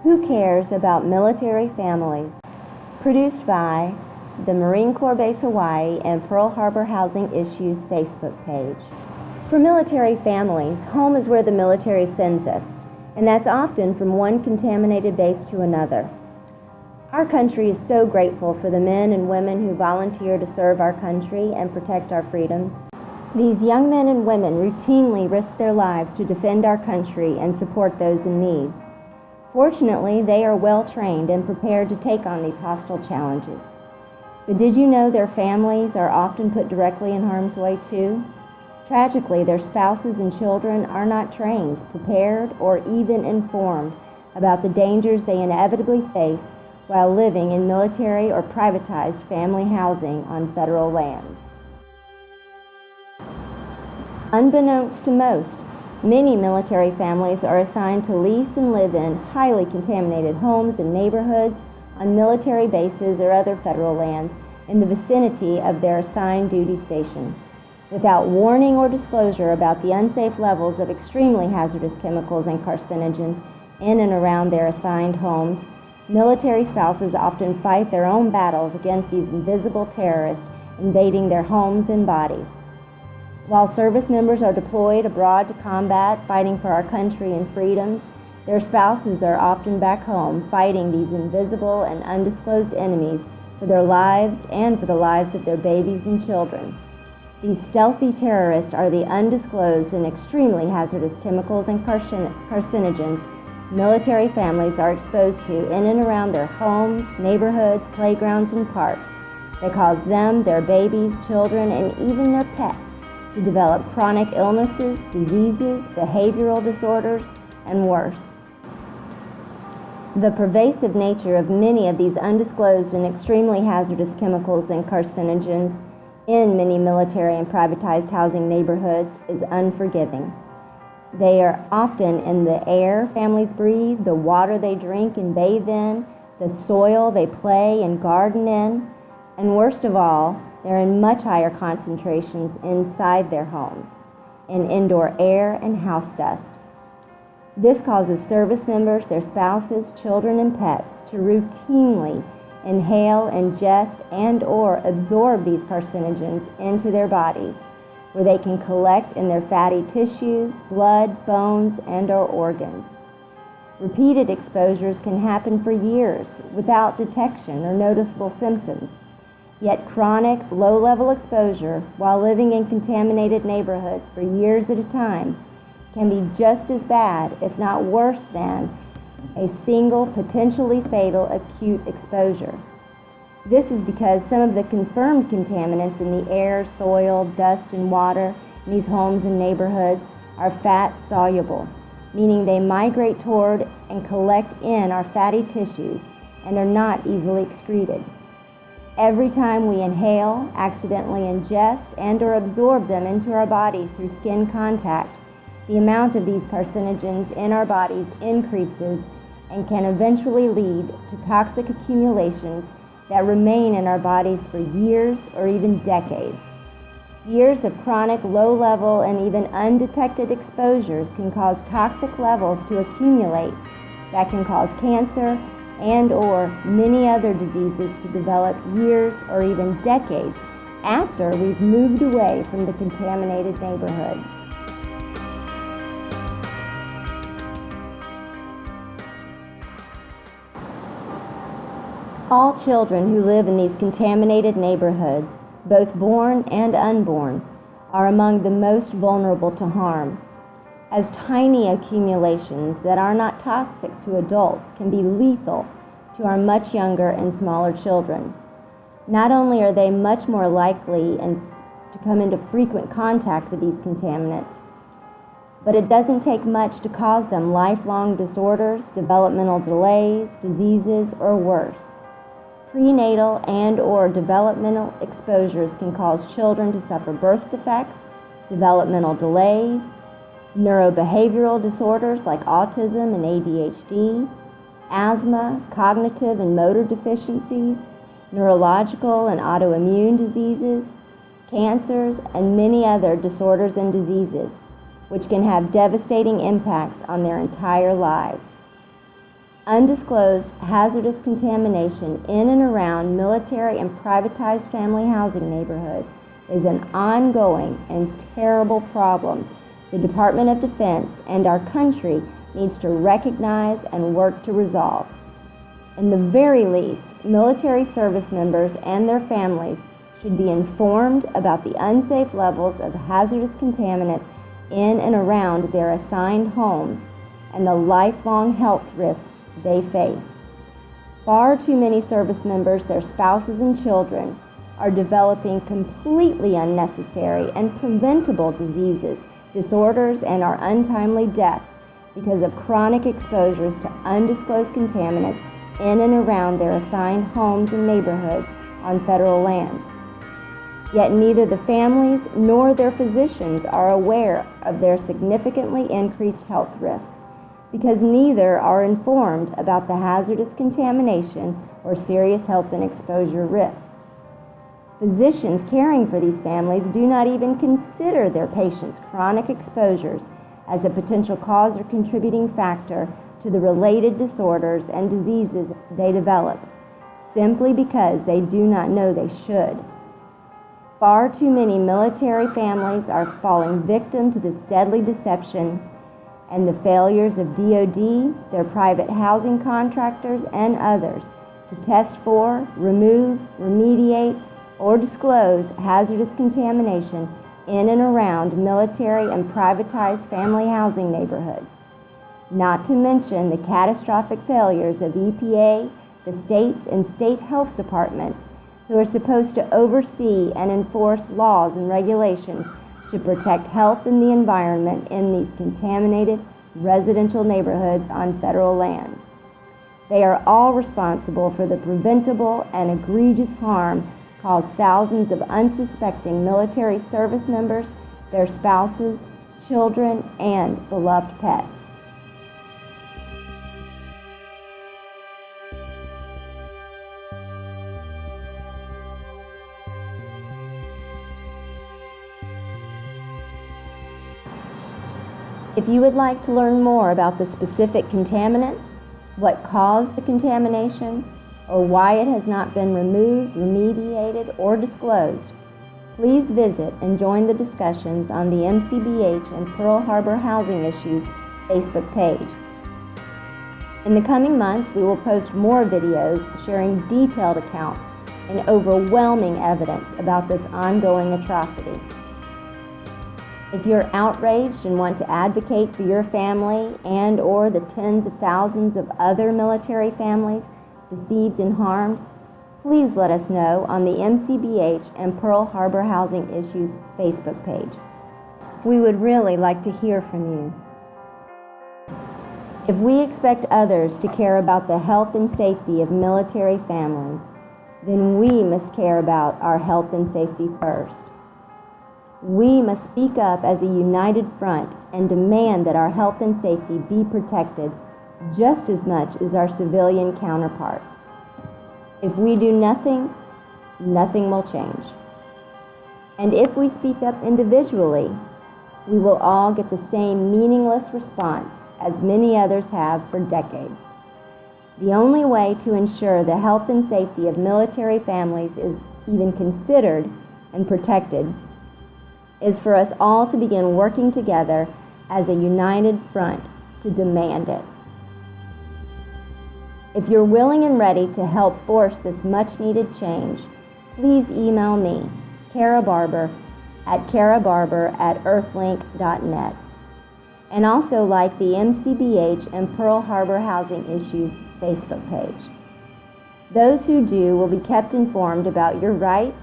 Who Cares About Military Families? Produced by the Marine Corps Base Hawaii and Pearl Harbor Housing Issues Facebook page. For military families, home is where the military sends us, and that's often from one contaminated base to another. Our country is so grateful for the men and women who volunteer to serve our country and protect our freedoms. These young men and women routinely risk their lives to defend our country and support those in need. Fortunately, they are well trained and prepared to take on these hostile challenges. But did you know their families are often put directly in harm's way too? Tragically, their spouses and children are not trained, prepared, or even informed about the dangers they inevitably face while living in military or privatized family housing on federal lands. Unbeknownst to most, many military families are assigned to lease and live in highly contaminated homes and neighborhoods on military bases or other federal lands in the vicinity of their assigned duty station. Without warning or disclosure about the unsafe levels of extremely hazardous chemicals and carcinogens in and around their assigned homes, military spouses often fight their own battles against these invisible terrorists invading their homes and bodies. While service members are deployed abroad to combat, fighting for our country and freedoms, their spouses are often back home fighting these invisible and undisclosed enemies for their lives and for the lives of their babies and children. These stealthy terrorists are the undisclosed and extremely hazardous chemicals and carcinogens military families are exposed to in and around their homes, neighborhoods, playgrounds, and parks. They cause them, their babies, children, and even their pets to develop chronic illnesses, diseases, behavioral disorders, and worse. The pervasive nature of many of these undisclosed and extremely hazardous chemicals and carcinogens in many military and privatized housing neighborhoods is unforgiving. They are often in the air families breathe, the water they drink and bathe in, the soil they play and garden in, and worst of all, they're in much higher concentrations inside their homes, in indoor air and house dust. This causes service members, their spouses, children, and pets to routinely inhale, ingest, and/or absorb these carcinogens into their bodies, where they can collect in their fatty tissues, blood, bones, and/or organs. Repeated exposures can happen for years without detection or noticeable symptoms. Yet chronic, low-level exposure while living in contaminated neighborhoods for years at a time can be just as bad, if not worse than, a single potentially fatal acute exposure. This is because some of the confirmed contaminants in the air, soil, dust, and water in these homes and neighborhoods are fat-soluble, meaning they migrate toward and collect in our fatty tissues and are not easily excreted. Every time we inhale, accidentally ingest, and/or absorb them into our bodies through skin contact, the amount of these carcinogens in our bodies increases and can eventually lead to toxic accumulations that remain in our bodies for years or even decades. Years of chronic, low-level, and even undetected exposures can cause toxic levels to accumulate that can cause cancer and/or many other diseases to develop years or even decades after we've moved away from the contaminated neighborhood. All children who live in these contaminated neighborhoods, both born and unborn, are among the most vulnerable to harm, as tiny accumulations that are not toxic to adults can be lethal to our much younger and smaller children. Not only are they much more likely to come into frequent contact with these contaminants, but it doesn't take much to cause them lifelong disorders, developmental delays, diseases, or worse. Prenatal and/or developmental exposures can cause children to suffer birth defects, developmental delays, neurobehavioral disorders like autism and ADHD, asthma, cognitive and motor deficiencies, neurological and autoimmune diseases, cancers, and many other disorders and diseases, which can have devastating impacts on their entire lives. Undisclosed hazardous contamination in and around military and privatized family housing neighborhoods is an ongoing and terrible problem the Department of Defense and our country needs to recognize and work to resolve. In the very least, military service members and their families should be informed about the unsafe levels of hazardous contaminants in and around their assigned homes and the lifelong health risks they face. Far too many service members, their spouses, and children are developing completely unnecessary and preventable diseases, disorders, and are untimely deaths because of chronic exposures to undisclosed contaminants in and around their assigned homes and neighborhoods on federal lands. Yet neither the families nor their physicians are aware of their significantly increased health risks because neither are informed about the hazardous contamination or serious health and exposure risks. Physicians caring for these families do not even consider their patients' chronic exposures as a potential cause or contributing factor to the related disorders and diseases they develop, simply because they do not know they should. Far too many military families are falling victim to this deadly deception, and the failures of DoD, their private housing contractors, and others to test for, remove, remediate, or disclose hazardous contamination in and around military and privatized family housing neighborhoods. Not to mention the catastrophic failures of EPA, the states, and state health departments who are supposed to oversee and enforce laws and regulations to protect health and the environment in these contaminated residential neighborhoods on federal lands. They are all responsible for the preventable and egregious harm caused thousands of unsuspecting military service members, their spouses, children, and beloved pets. If you would like to learn more about the specific contaminants, what caused the contamination, or why it has not been removed, remediated, or disclosed, please visit and join the discussions on the MCBH and Pearl Harbor Housing Issues Facebook page. In the coming months, we will post more videos sharing detailed accounts and overwhelming evidence about this ongoing atrocity. If you're outraged and want to advocate for your family and or the tens of thousands of other military families deceived and harmed, please let us know on the MCBH and Pearl Harbor Housing Issues Facebook page. We would really like to hear from you. If we expect others to care about the health and safety of military families, then we must care about our health and safety first. We must speak up as a united front and demand that our health and safety be protected just as much as our civilian counterparts. If we do nothing, nothing will change. And if we speak up individually, we will all get the same meaningless response as many others have for decades. The only way to ensure the health and safety of military families is even considered and protected is for us all to begin working together as a united front to demand it. If you're willing and ready to help force this much-needed change, please email me, Kara Barber, at karabarber@earthlink.net, and also like the MCBH and Pearl Harbor Housing Issues Facebook page. Those who do will be kept informed about your rights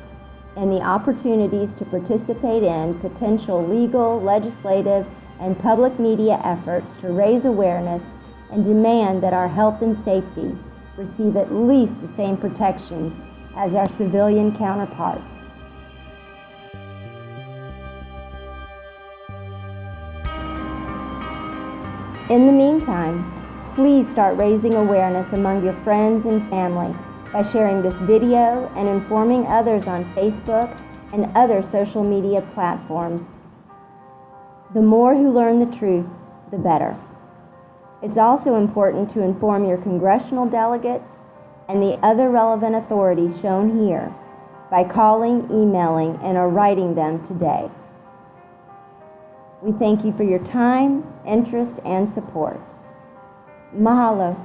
and the opportunities to participate in potential legal, legislative, and public media efforts to raise awareness and demand that our health and safety receive at least the same protections as our civilian counterparts. In the meantime, please start raising awareness among your friends and family by sharing this video and informing others on Facebook and other social media platforms. The more who learn the truth, the better. It's also important to inform your congressional delegates and the other relevant authorities shown here by calling, emailing, and/or writing them today. We thank you for your time, interest, and support. Mahalo.